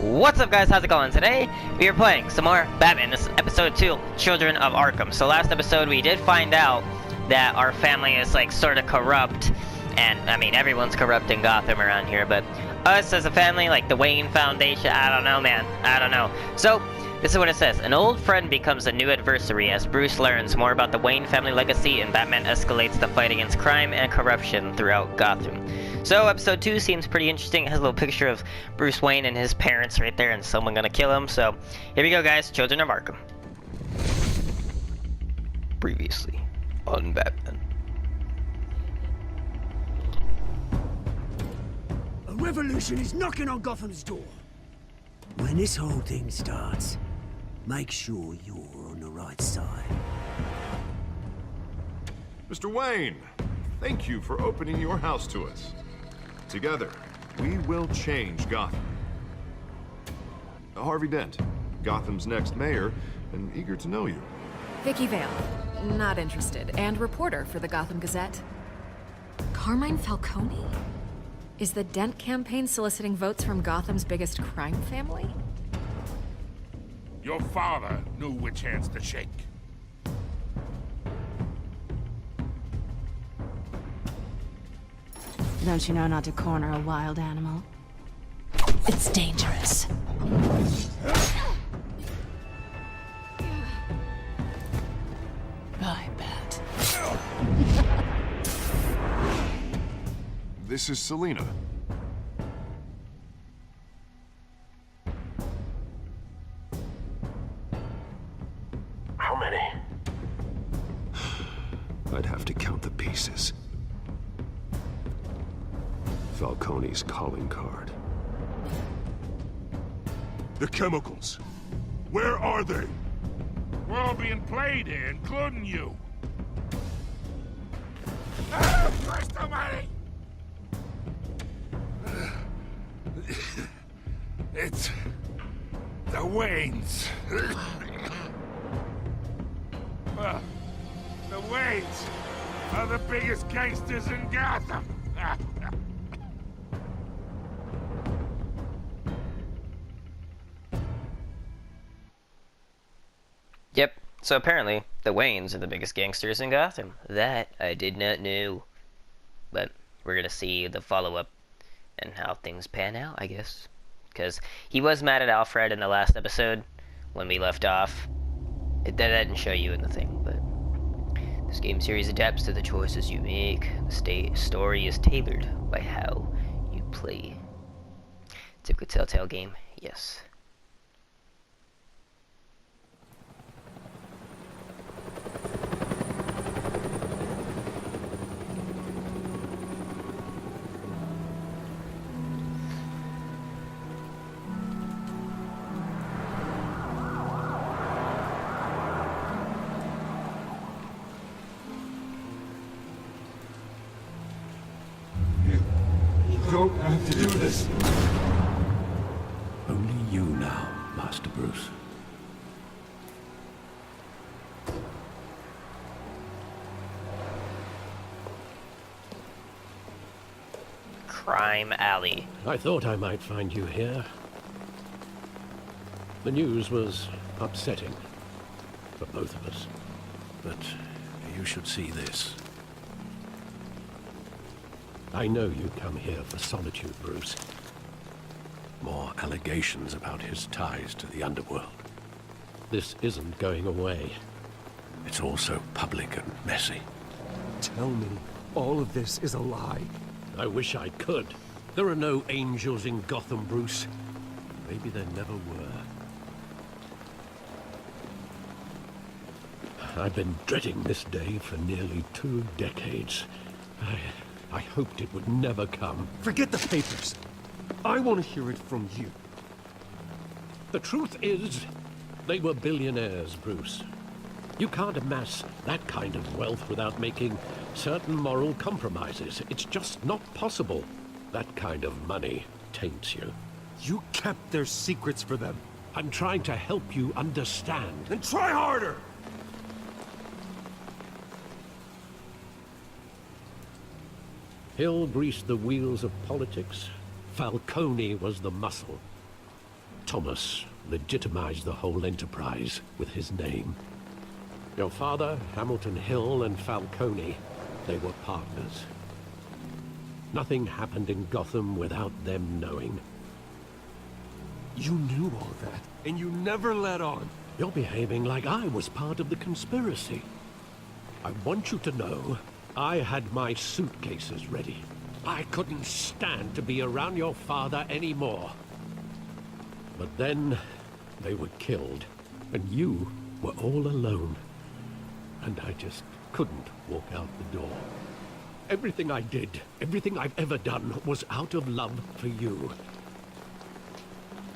What's up, guys? How's it going? Today we are playing some more Batman. This is episode 2, Children of Arkham. So last episode we did find out that our family is like sort of corrupt, and I mean everyone's corrupt in Gotham around here, but us as a family, like the Wayne Foundation, I don't know, man. I don't know. So this is what it says. An old friend becomes a new adversary as Bruce learns more about the Wayne family legacy and Batman escalates the fight against crime and corruption throughout Gotham. So episode 2 seems pretty interesting. It has a little picture of Bruce Wayne and his parents right there and someone gonna kill him. So here we go, guys. Children of Arkham. Previously on Batman. A revolution is knocking on Gotham's door. When this whole thing starts, make sure you're on the right side. Mr. Wayne, thank you for opening your house to us. Together, we will change Gotham. Harvey Dent, Gotham's next mayor, and eager to know you. Vicky Vale, not interested, and reporter for the Gotham Gazette. Carmine Falcone? Is the Dent campaign soliciting votes from Gotham's biggest crime family? Your father knew which hands to shake. Don't you know not to corner a wild animal? It's dangerous. I bet. This is Selina. How many? I'd have to count the pieces. Falcone's calling card. The chemicals. Where are they? We're all being played here, including you. Ah, Christ almighty! It's the Waynes. The Waynes are the biggest gangsters in Gotham. Yep. So apparently the Waynes are the biggest gangsters in Gotham. That I did not know. But we're gonna see the follow-up and how things pan out, I guess. Because he was mad at Alfred in the last episode when we left off. That didn't show you in the thing, but this game series adapts to the choices you make. The story is tailored by how you play. Typical Telltale game, yes. Don't have to do this. Only you now, Master Bruce. Crime Alley. I thought I might find you here. The news was upsetting for both of us. But you should see this. I know you come here for solitude, Bruce. More allegations about his ties to the underworld. This isn't going away. It's all so public and messy. Tell me, all of this is a lie. I wish I could. There are no angels in Gotham, Bruce. Maybe there never were. I've been dreading this day for nearly 2 decades. I hoped it would never come. Forget the papers. I want to hear it from you. The truth is, they were billionaires, Bruce. You can't amass that kind of wealth without making certain moral compromises. It's just not possible. That kind of money taints you. You kept their secrets for them. I'm trying to help you understand. Then try harder! Hill greased the wheels of politics. Falcone was the muscle. Thomas legitimized the whole enterprise with his name. Your father, Hamilton Hill, and Falcone, they were partners. Nothing happened in Gotham without them knowing. You knew all that, and you never let on. You're behaving like I was part of the conspiracy. I want you to know I had my suitcases ready. I couldn't stand to be around your father anymore. But then they were killed, and you were all alone. And I just couldn't walk out the door. Everything I did, everything I've ever done, was out of love for you.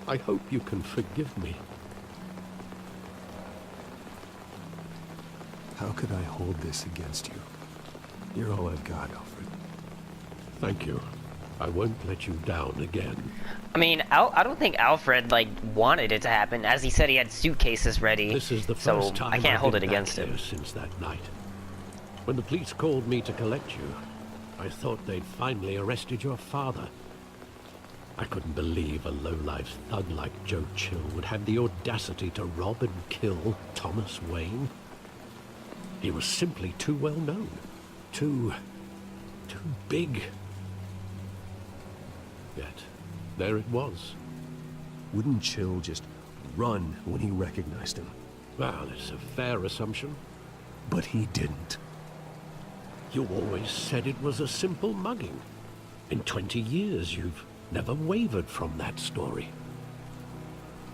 I hope you can forgive me. How could I hold this against you? You're all I've got, Alfred. Thank you. I won't let you down again. I mean, I don't think Alfred, like, wanted it to happen. As he said, he had suitcases ready. This is the so first time I can't I've hold been it against back him. here since that night. When the police called me to collect you, I thought they'd finally arrested your father. I couldn't believe a low-life thug like Joe Chill would have the audacity to rob and kill Thomas Wayne. He was simply too well known. Too big. Yet, there it was. Wouldn't Chill just run when he recognized him? Well, it's a fair assumption. But he didn't. You always said it was a simple mugging. In 20 years, you've never wavered from that story.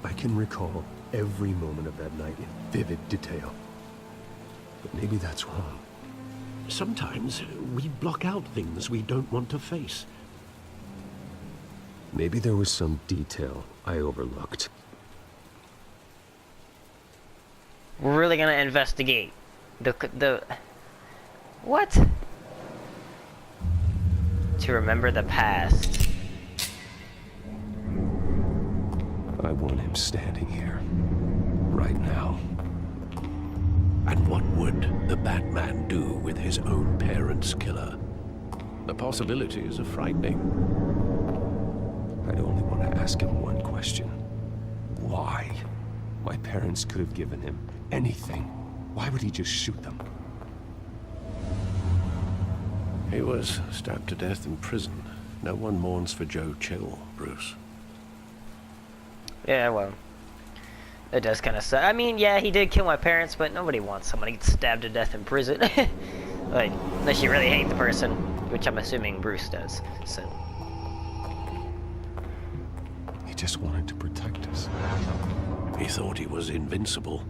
I can recall every moment of that night in vivid detail. But maybe that's wrong. Sometimes we block out things we don't want to face. Maybe there was some detail I overlooked. We're really gonna investigate the what? To remember the past. I want him standing here. Right now. And what would the Batman do with his own parents' killer? The possibilities are frightening. I'd only want to ask him one question. Why? My parents could have given him anything. Why would he just shoot them? He was stabbed to death in prison. No one mourns for Joe Chill, Bruce. Yeah, well, it does kind of suck. I mean, yeah, he did kill my parents, but nobody wants someone to get stabbed to death in prison. Like, unless you really hate the person, which I'm assuming Bruce does, so. He just wanted to protect us. He thought he was invincible.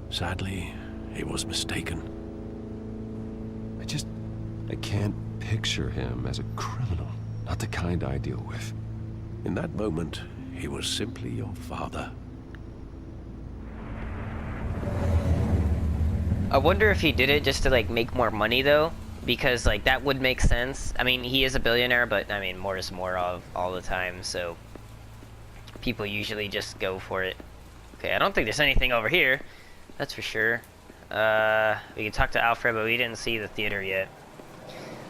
Sadly, he was mistaken. I can't picture him as a criminal. Not the kind I deal with. In that moment, he was simply your father. I wonder if he did it just to, like, make more money, though. Because, like, that would make sense. I mean, he is a billionaire, but, I mean, more is more of all the time, so people usually just go for it. Okay, I don't think there's anything over here. That's for sure. We can talk to Alfred, but we didn't see the theater yet.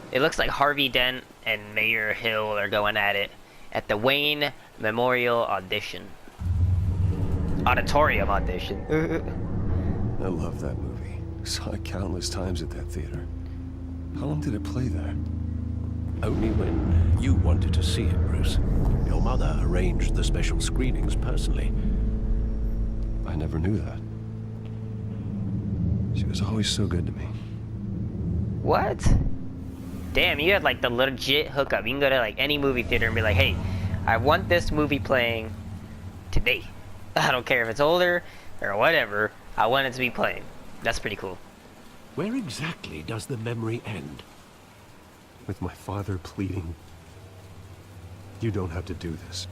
It looks like Harvey Dent and Mayor Hill are going at it at the Wayne Memorial Auditorium audition. I love that movie. Saw it countless times at that theater. How long did it play there? Only when you wanted to see it, Bruce. Your mother arranged the special screenings personally. I never knew that. She was always so good to me. What? Damn, you had like the legit hookup. You can go to like any movie theater and be like, hey, I want this movie playing today. I don't care if it's older or whatever. I want it to be playing. That's pretty cool. Where exactly does the memory end? With my father pleading, you don't have to do this.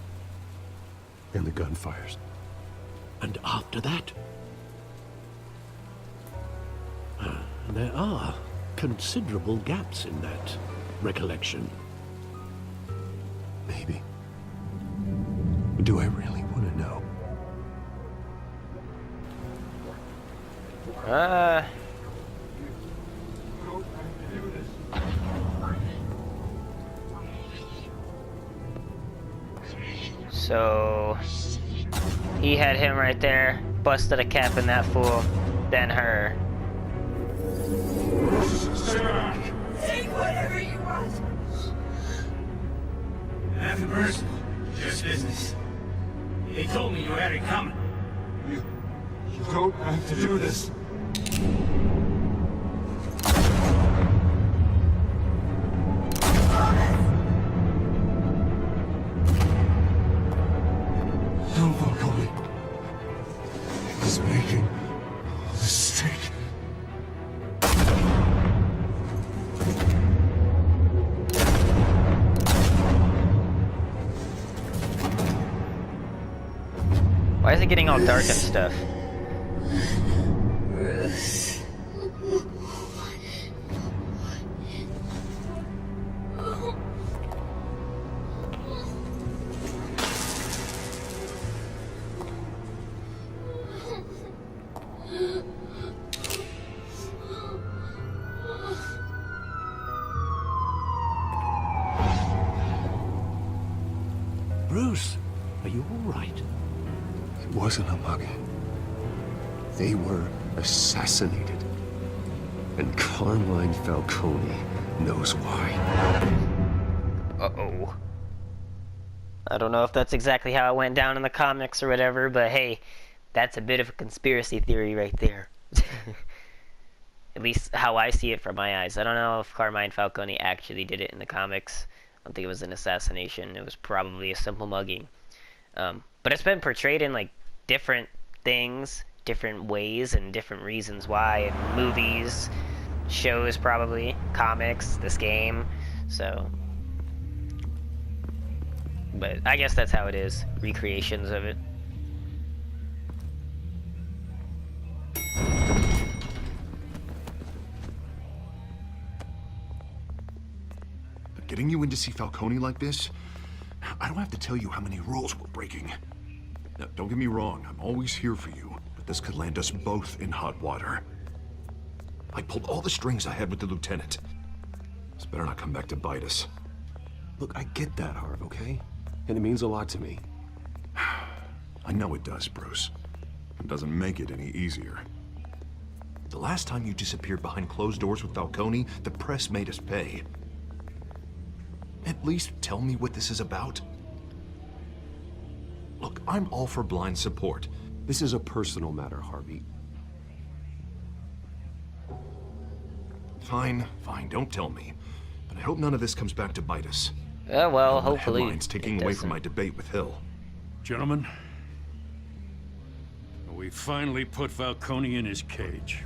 And the gun fires. And after that? There are considerable gaps in that recollection. Maybe. Do I really want to know? So He had him right there, busted a cap in that fool, then her. Take whatever you want. Nothing personal, just business. They told me you had it coming. You don't have to do this. No, Falcone. He was making a mistake. Why is it getting all dark and stuff? Bruce, are you all right? It wasn't a mug. They were assassinated. And Carmine Falcone knows why. Uh-oh. I don't know if that's exactly how it went down in the comics or whatever, but hey, that's a bit of a conspiracy theory right there. At least how I see it from my eyes. I don't know if Carmine Falcone actually did it in the comics. I don't think it was an assassination. It was probably a simple mugging. But it's been portrayed in like different things, different ways, and different reasons why. In movies, shows probably, comics, this game. So, but I guess that's how it is. Recreations of it. Getting you in to see Falcone like this, I don't have to tell you how many rules we're breaking. Now, don't get me wrong, I'm always here for you, but this could land us both in hot water. I pulled all the strings I had with the lieutenant. This better not come back to bite us. Look, I get that, Harv, okay? And it means a lot to me. I know it does, Bruce. It doesn't make it any easier. The last time you disappeared behind closed doors with Falcone, the press made us pay. At least tell me what this is about. Look, I'm all for blind support. This is a personal matter, Harvey. Fine, don't tell me. But I hope none of this comes back to bite us. Yeah, well, hopefully Headlines taking away from my debate with Hill. Gentlemen, we finally put Falcone in his cage.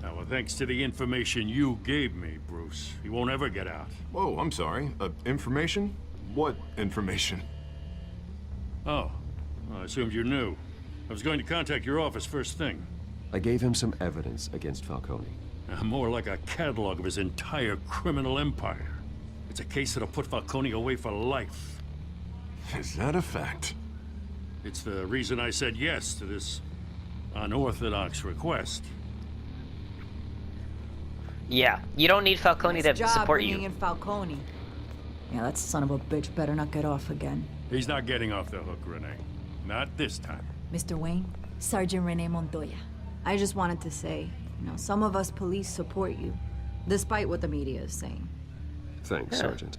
Now, thanks to the information you gave me, Bruce, he won't ever get out. Whoa, I'm sorry. Information? What information? Oh, well, I assumed you knew. I was going to contact your office first thing. I gave him some evidence against Falcone. More like a catalog of his entire criminal empire. It's a case that'll put Falcone away for life. Is that a fact? It's the reason I said yes to this unorthodox request. Yeah, you don't need Falcone to support you. In Falcone. Yeah, that son of a bitch better not get off again. He's not getting off the hook, Renee. Not this time. Mr. Wayne, Sergeant Renee Montoya. I just wanted to say, some of us police support you, despite what the media is saying. Thanks, Sergeant.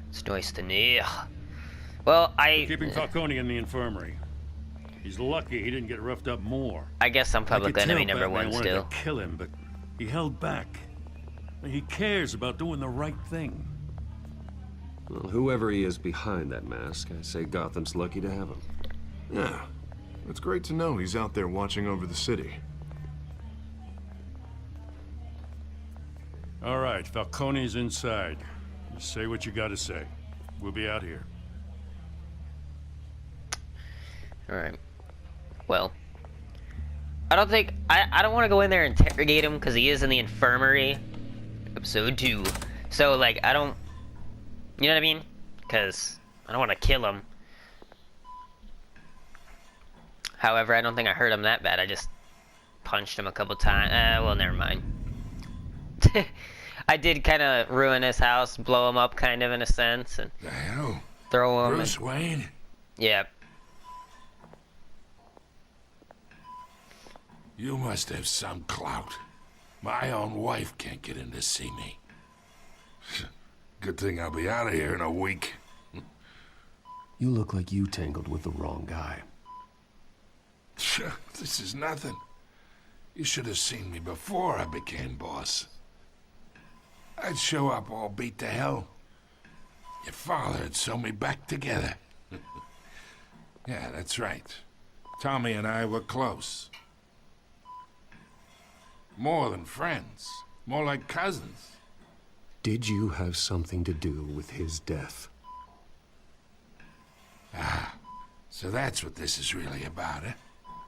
It's nice to know. Well, We're keeping Falcone in the infirmary. He's lucky he didn't get roughed up more. I guess I'm public enemy number one still. Wanted to kill him, but he held back. He cares about doing the right thing. Well, whoever he is behind that mask, I say Gotham's lucky to have him. Yeah, it's great to know he's out there watching over the city. All right, Falcone's inside. You say what you gotta say. We'll be out here. All right. Well, I don't think I don't want to go in there and interrogate him because he is in the infirmary. Episode 2. So like I don't, you know what I mean? Because I don't want to kill him. However, I don't think I hurt him that bad. I just punched him a couple times. Well, never mind. I did kind of ruin his house, blow him up kind of in a sense, and The hell? throw him. Bruce Wayne? Yeah. You must have some clout. My own wife can't get in to see me. Good thing I'll be out of here in a week. You look like you tangled with the wrong guy. This is nothing. You should have seen me before I became boss. I'd show up all beat to hell. Your father'd sew me back together. Yeah, that's right. Tommy and I were close. More than friends. More like cousins. Did you have something to do with his death? Ah, so that's what this is really about, eh?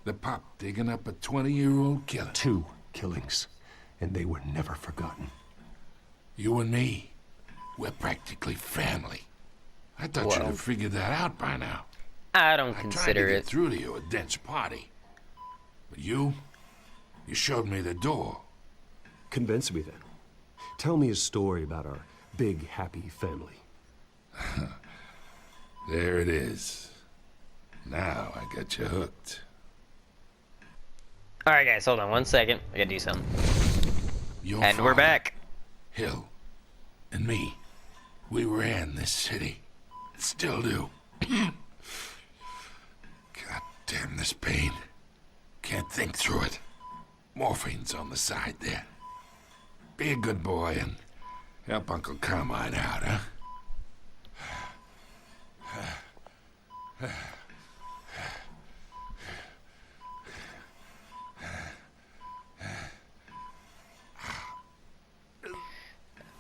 The pup digging up a 20-year-old killer. 2 killings, and they were never forgotten. You and me, we're practically family. I thought you'd have figured that out by now. I don't consider I tried to it. get through to you a dense party. But you showed me the door. Convince me then. Tell me a story about our big, happy family. There it is. Now I got you hooked. Alright guys, hold on 1 second. I gotta do something. Your And we're father, back. Hill, and me, we ran this city. Still do. God damn this pain. Can't think through it. Morphine's on the side there. Be a good boy and help Uncle Carmine out, huh?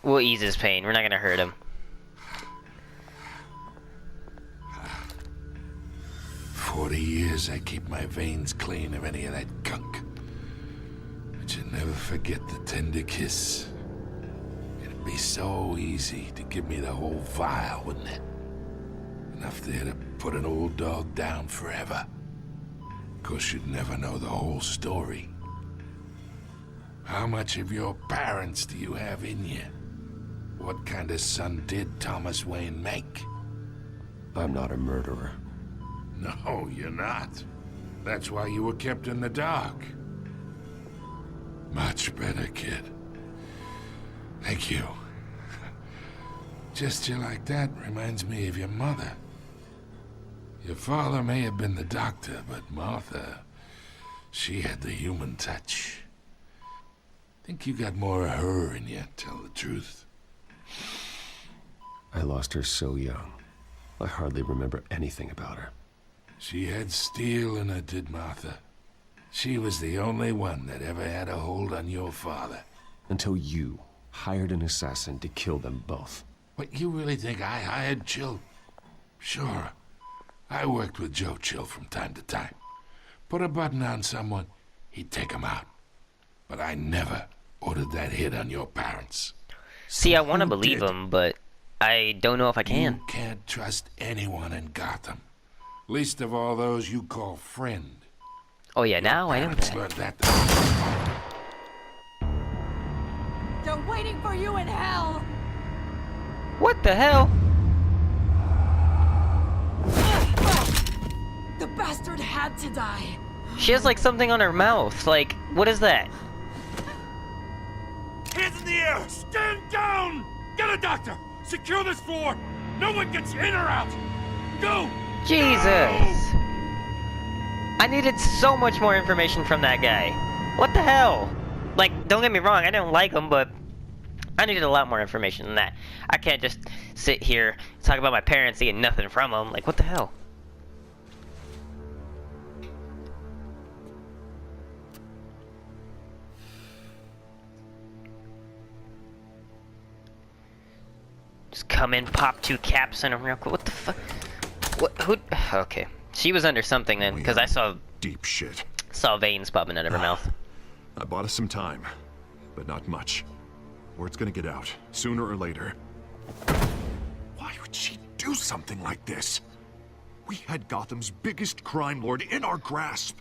We'll ease his pain. We're not gonna hurt him. 40 years I keep my veins clean of any of that gunk. But you never forget the tender kiss. It'd be so easy to give me the whole vial, wouldn't it? Enough there to put an old dog down forever. Of course, you'd never know the whole story. How much of your parents do you have in you? What kind of son did Thomas Wayne make? I'm not a murderer. No, you're not. That's why you were kept in the dark. Much better, kid. Thank you. Gesture like that reminds me of your mother. Your father may have been the doctor, but Martha, she had the human touch. Think you got more of her in you, tell the truth. I lost her so young. I hardly remember anything about her. She had steel in her, did Martha. She was the only one that ever had a hold on your father. Until you hired an assassin to kill them both. What, you really think I hired Chill? Sure. I worked with Joe Chill from time to time. Put a button on someone, he'd take him out. But I never ordered that hit on your parents. See, I want to believe him, but I don't know if I can. You can't trust anyone in Gotham. Least of all those you call friend. Oh yeah, now I know Parents that. learned that. They're waiting for you in hell! What the hell? The bastard had to die. She has like something on her mouth. Like, what is that? Hands in the air! Stand down! Get a doctor! Secure this floor! No one gets in or out! Go! Jesus! Go! I needed so much more information from that guy. What the hell? Like, don't get me wrong, I don't like him, but I needed a lot more information than that. I can't just sit here, talk about my parents, and get nothing from them. Like, what the hell? Just come in, pop 2 caps in him real quick. What the fuck? What? Who? Okay. She was under something then, because I saw deep shit. Saw veins popping out of her mouth. I bought us some time, but not much. Word's gonna get out, sooner or later. Why would she do something like this? We had Gotham's biggest crime lord in our grasp.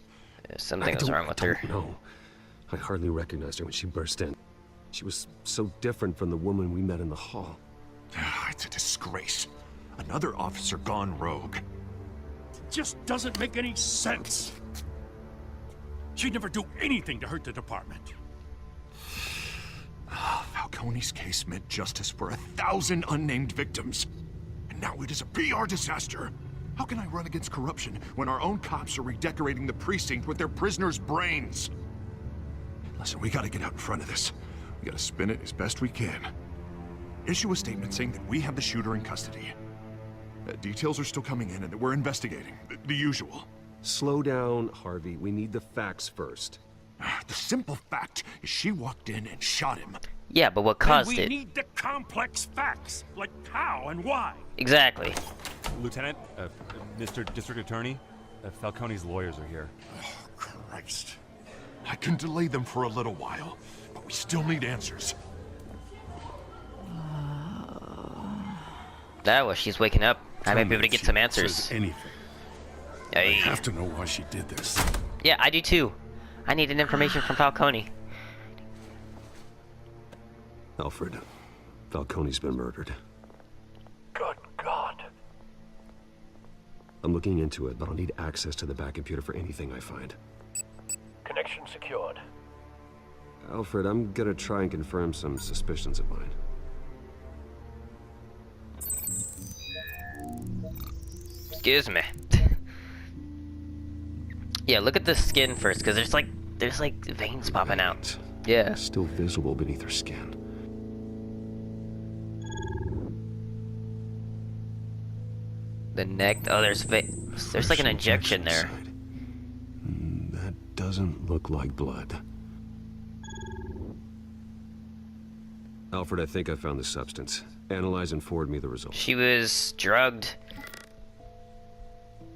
Something was wrong with her. No, I hardly recognized her when she burst in. She was so different from the woman we met in the hall. It's a disgrace. Another officer gone rogue. Just doesn't make any sense. She'd never do anything to hurt the department. Falcone's case meant justice for 1,000 unnamed victims. And now it is a PR disaster. How can I run against corruption when our own cops are redecorating the precinct with their prisoners' brains? Listen, we gotta get out in front of this. We gotta spin it as best we can. Issue a statement saying that we have the shooter in custody. Details are still coming in and that we're investigating. The usual. Slow down, Harvey. We need the facts first. The simple fact is she walked in and shot him. Yeah, but what caused we it? need the complex facts, like how and why. Exactly. Lieutenant, Mr. District Attorney, Falcone's lawyers are here. Oh, Christ. I can delay them for a little while, but we still need answers. That was she's waking up. I might be able to get some answers. Anything. I have to know why she did this. Yeah, I do too. I need an information from Falcone. Alfred, Falcone's been murdered. Good God. I'm looking into it, but I'll need access to the back computer for anything I find. Connection secured. Alfred, I'm gonna try and confirm some suspicions of mine. Excuse me. Yeah, look at the skin first, because there's like veins popping out. Yeah. Still visible beneath her skin. The neck. Oh, there's like an injection there. That doesn't look like blood. Alfred, I think I found the substance. Analyze and forward me the results. She was drugged.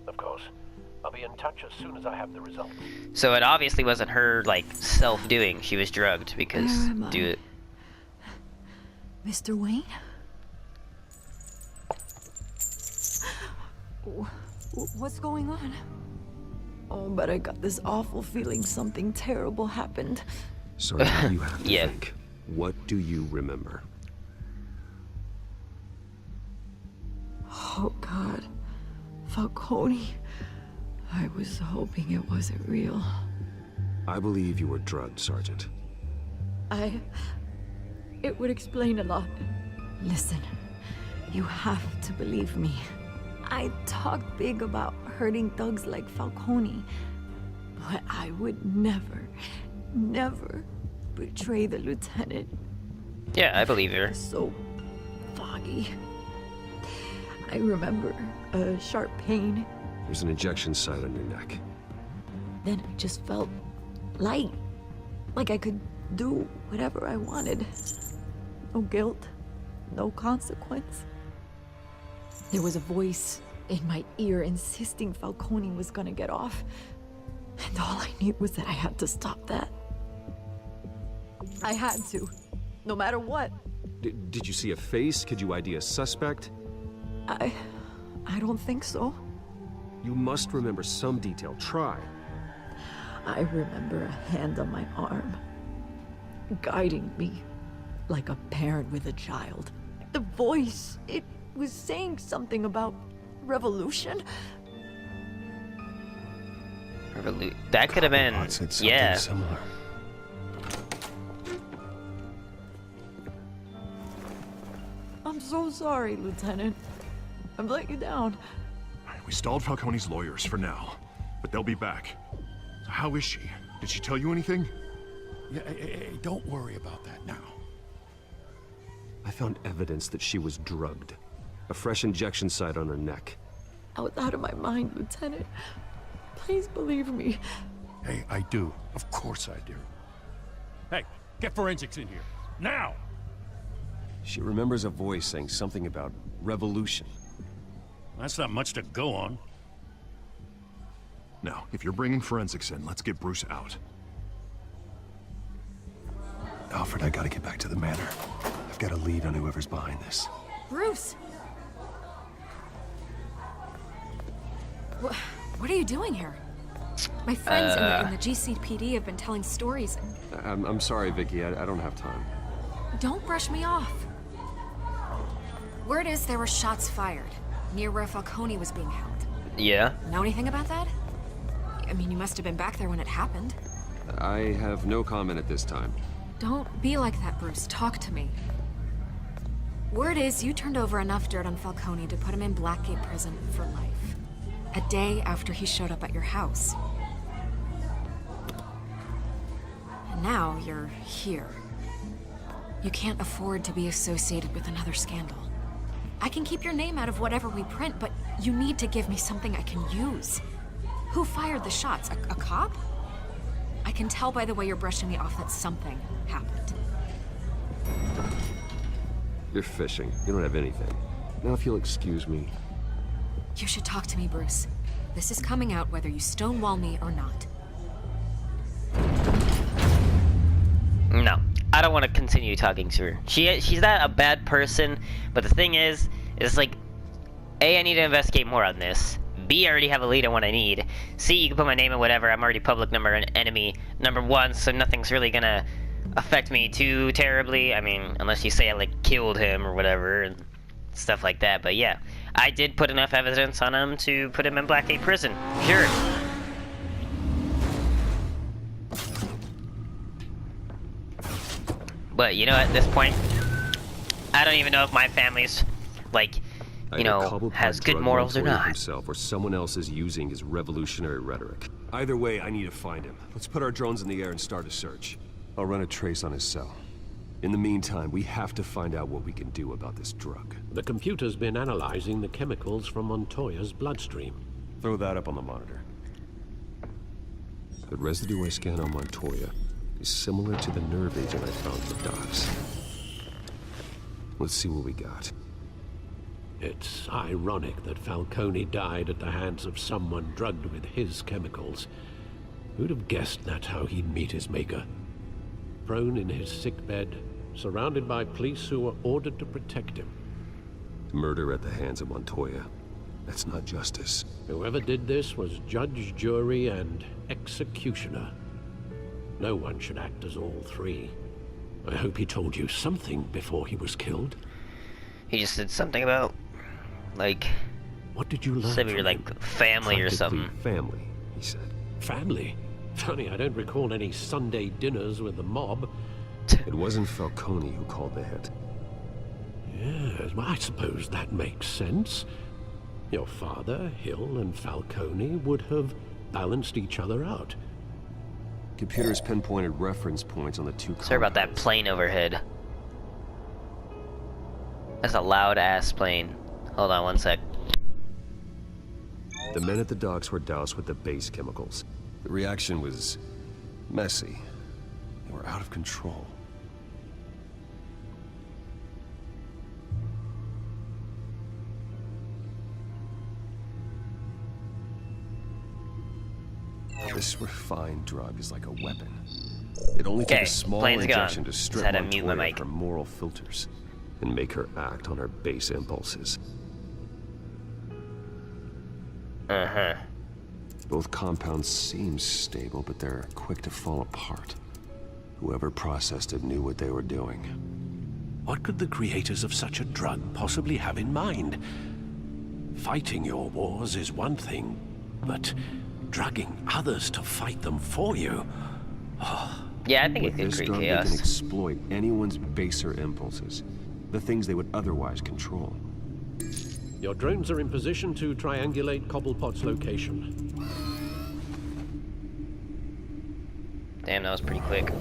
Of course. I'll be in touch as soon as I have the results. So it obviously wasn't her, like, self-doing. She was drugged because... Where am I? Do it. Mr. Wayne? What's going on? Oh, but I got this awful feeling something terrible happened. Sorry, you have to think. What do you remember? Oh, God. Falcone. I was hoping it wasn't real. I believe you were drugged, Sergeant. It would explain a lot. Listen, you have to believe me. I talked big about hurting thugs like Falcone, but I would never betray the lieutenant. Yeah, I believe her. So foggy. I remember a sharp pain. There's an injection site on your neck. Then I just felt light. Like I could do whatever I wanted. No guilt, no consequence. There was a voice in my ear insisting Falcone was gonna get off. And all I knew was that I had to stop that. I had to, no matter what. Did you see a face? Could you ID a suspect? I don't think so. You must remember some detail. Try. I remember a hand on my arm, guiding me like a parent with a child. The voice, it was saying something about revolution. That could have been, yeah. Similar. I'm so sorry, Lieutenant. I've let you down. We stalled Falcone's lawyers for now, but they'll be back. So how is she? Did she tell you anything? Yeah, hey, don't worry about that now. I found evidence that she was drugged. A fresh injection site on her neck. I was out of my mind, Lieutenant. Please believe me. Hey, I do. Of course I do. Hey, get forensics in here. Now! She remembers a voice saying something about revolution. That's not much to go on. Now, if you're bringing forensics in, let's get Bruce out. Alfred, I gotta get back to the manor. I've got a lead on whoever's behind this. Bruce! What are you doing here? My friends in the GCPD have been telling stories and... I'm sorry, Vicky. I don't have time. Don't brush me off. Word is there were shots fired near where Falcone was being held. Yeah. Know anything about that? I mean, you must have been back there when it happened. I have no comment at this time. Don't be like that, Bruce. Talk to me. Word is you turned over enough dirt on Falcone to put him in Blackgate Prison for life. A day after he showed up at your house. And now you're here. You can't afford to be associated with another scandal. I can keep your name out of whatever we print, but you need to give me something I can use. Who fired the shots? A cop? I can tell by the way you're brushing me off that something happened. You're fishing. You don't have anything. Now if you'll excuse me. You should talk to me, Bruce. This is coming out whether you stonewall me or not. No, I don't want to continue talking to her. She's not a bad person, but the thing is like, A, I need to investigate more on this. B, I already have a lead on what I need. C, you can put my name in whatever. I'm already public enemy number 1, so nothing's really gonna affect me too terribly. I mean, unless you say I like killed him or whatever and stuff like that. But yeah, I did put enough evidence on him to put him in Blackgate Prison. Sure. But you know, at this point, I don't even know if my family's like, you know, has good morals or not. Himself or someone else is using his revolutionary rhetoric. Either way, I need to find him. Let's put our drones in the air and start a search. I'll run a trace on his cell. In the meantime, we have to find out what we can do about this drug. The computer's been analyzing the chemicals from Montoya's bloodstream. Throw that up on the monitor. The residue I scan on Montoya is similar to the nerve agent I found at the docks. Let's see what we got. It's ironic that Falcone died at the hands of someone drugged with his chemicals. Who'd have guessed that's how he'd meet his maker? Prone in his sickbed, surrounded by police who were ordered to protect him. Murder at the hands of Montoya. That's not justice. Whoever did this was judge, jury, and executioner. No one should act as all three. I hope he told you something before he was killed. He just said something about, like, what did you learn? Said we were like family or something. Family, he said. Family? Funny, I don't recall any Sunday dinners with the mob. It wasn't Falcone who called the hit. Yes, well, I suppose that makes sense. Your father, Hill, and Falcone would have balanced each other out. Computers pinpointed reference points on the two compounds. Sorry about that plane overhead. That's a loud-ass plane. Hold on one sec. The men at the docks were doused with the base chemicals. The reaction was messy. They were out of control. This refined drug is like a weapon. It only took a small injection to strip Montoya from moral filters and make her act on her base impulses. Uh-huh. Both compounds seem stable, but they're quick to fall apart. Whoever processed it knew what they were doing. What could the creators of such a drug possibly have in mind? Fighting your wars is one thing, but drugging others to fight them for you? Oh. Yeah, I think it could create chaos. They can exploit anyone's baser impulses, the things they would otherwise control. Your drones are in position to triangulate Cobblepot's location. Damn, that was pretty quick.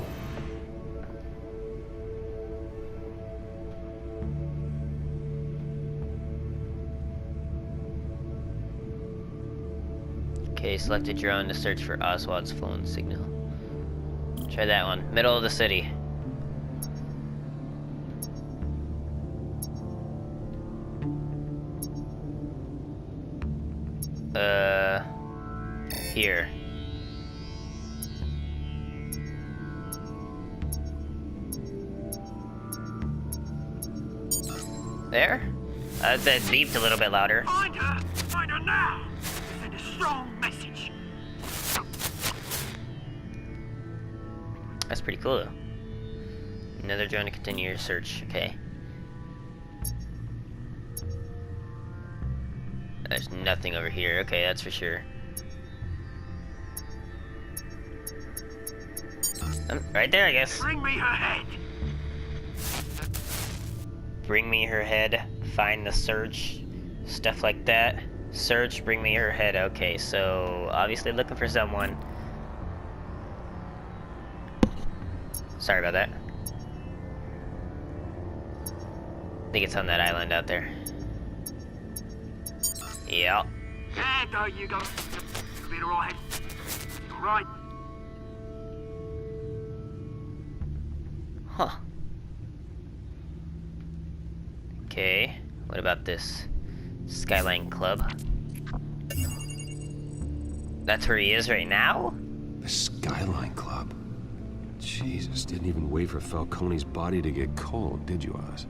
Okay, select a drone to search for Oswald's phone signal. Try that one. Middle of the city. Here. There? That beeped a little bit louder. Find her! Find her now! Send a strong message. That's pretty cool though. Another drone to continue your search. Okay. There's nothing over here. Okay, that's for sure. Right there, I guess. Bring me her head. Bring me her head. Find the search. Stuff like that. Search, bring me her head. Okay, so obviously looking for someone. Sorry about that. I think it's on that island out there. Yeah. Yeah, there you go. You'll be alright. Alright. Huh. Okay. What about this? Skyline Club. That's where he is right now? The Skyline Club? Jesus, didn't even wait for Falcone's body to get cold, did you, Oz?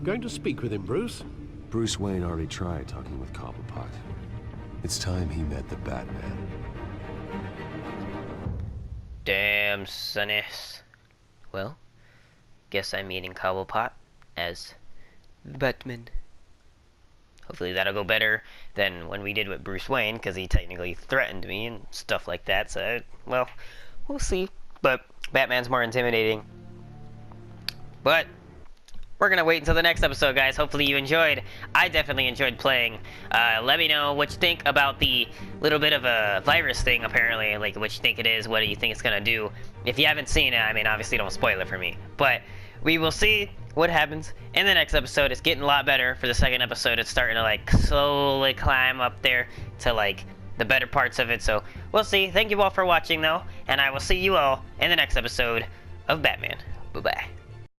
Going to speak with him, Bruce? Bruce Wayne already tried talking with Cobblepot. It's time he met the Batman. Damn, sonny. Well, guess I'm meeting Cobblepot as Batman. Hopefully that'll go better than when we did with Bruce Wayne, because he technically threatened me and stuff like that, so, well, we'll see. But Batman's more intimidating. But we're gonna wait until the next episode, guys. Hopefully you enjoyed. I definitely enjoyed playing. Let me know what you think about the little bit of a virus thing, apparently. Like, what you think it is, what do you think it's gonna do. If you haven't seen it, I mean, obviously don't spoil it for me. But we will see what happens in the next episode. It's getting a lot better for the second episode. It's starting to, like, slowly climb up there to, like, the better parts of it. So we'll see. Thank you all for watching, though. And I will see you all in the next episode of Batman. Bye-bye.